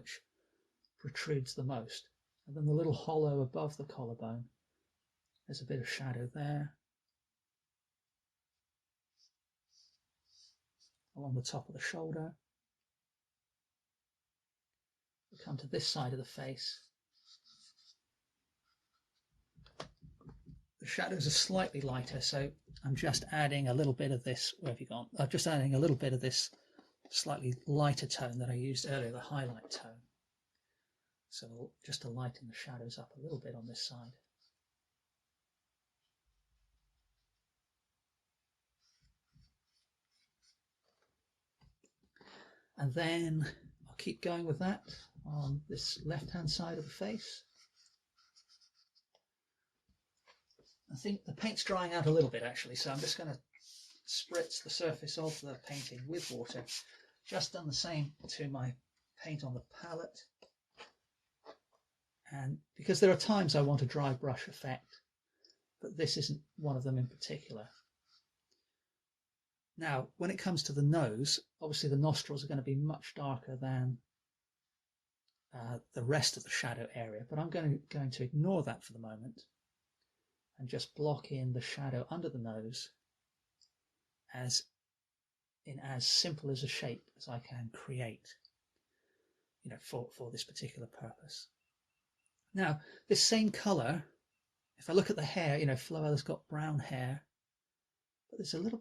which protrudes the most. And then the little hollow above the collarbone, there's a bit of shadow there. Along the top of the shoulder. We come to this side of the face. The shadows are slightly lighter, so I'm just adding a little bit of this. Where have you gone? I'm just adding a little bit of this slightly lighter tone that I used earlier, the highlight tone. So just to lighten the shadows up a little bit on this side. And then I'll keep going with that on this left-hand side of the face. I think the paint's drying out a little bit actually, so I'm just going to spritz the surface of the painting with water. Just done the same to my paint on the palette. And because there are times I want a dry brush effect, but this isn't one of them in particular. Now, when it comes to the nose, obviously the nostrils are going to be much darker than the rest of the shadow area, but I'm going to ignore that for the moment and just block in the shadow under the nose as simple as a shape as I can create, for this particular purpose. Now, this same color, if I look at the hair, Floella's got brown hair, but there's a little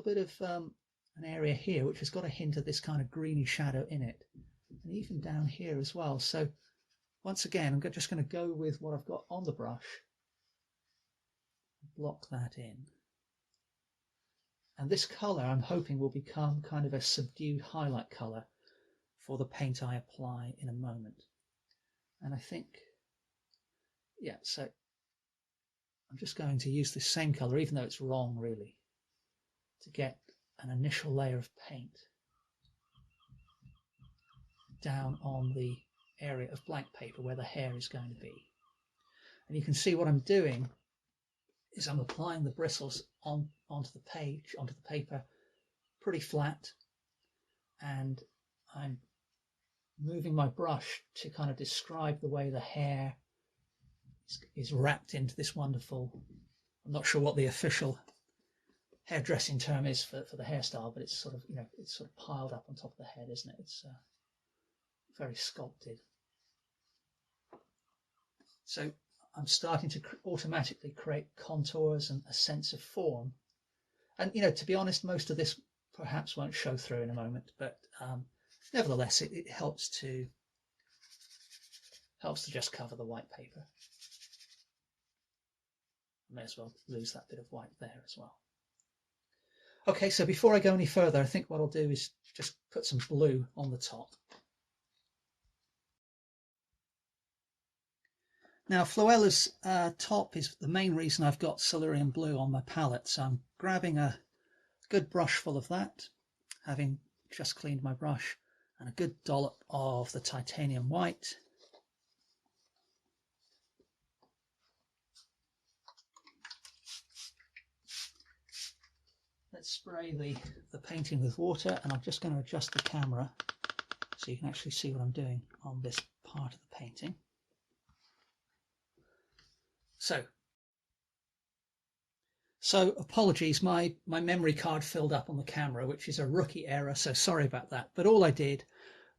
bit of an area here which has got a hint of this kind of greeny shadow in it, and even down here as well. So once again, I'm just going to go with what I've got on the brush, block that in, and this color I'm hoping will become kind of a subdued highlight color for the paint I apply in a moment. And I think, yeah, so I'm just going to use this same color, even though it's wrong really, to get an initial layer of paint down on the area of blank paper where the hair is going to be. And you can see what I'm doing is I'm applying the bristles onto the paper pretty flat, and I'm moving my brush to kind of describe the way the hair is wrapped into this wonderful, I'm not sure what the official hairdressing term is for the hairstyle, but it's sort of, it's sort of piled up on top of the head, isn't it? It's very sculpted. So I'm starting to automatically create contours and a sense of form. And, to be honest, most of this perhaps won't show through in a moment, but nevertheless, it helps to just cover the white paper. I may as well lose that bit of white there as well. Okay, so before I go any further, I think what I'll do is just put some blue on the top. Now, Floella's top is the main reason I've got cerulean blue on my palette, so I'm grabbing a good brush full of that, having just cleaned my brush, and a good dollop of the titanium white. Let's spray the painting with water, and I'm just going to adjust the camera so you can actually see what I'm doing on this part of the painting. So apologies, my memory card filled up on the camera, which is a rookie error, so sorry about that. But all I did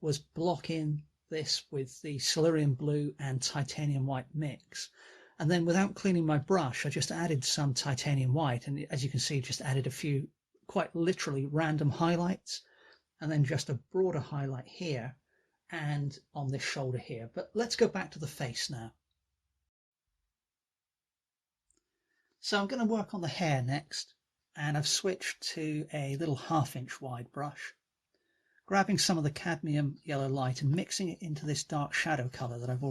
was block in this with the cerulean blue and titanium white mix. And then without cleaning my brush, I just added some titanium white. And as you can see, just added a few quite literally random highlights, and then just a broader highlight here and on this shoulder here. But let's go back to the face now. So I'm going to work on the hair next, and I've switched to a little 1/2 inch wide brush, grabbing some of the cadmium yellow light and mixing it into this dark shadow color that I've already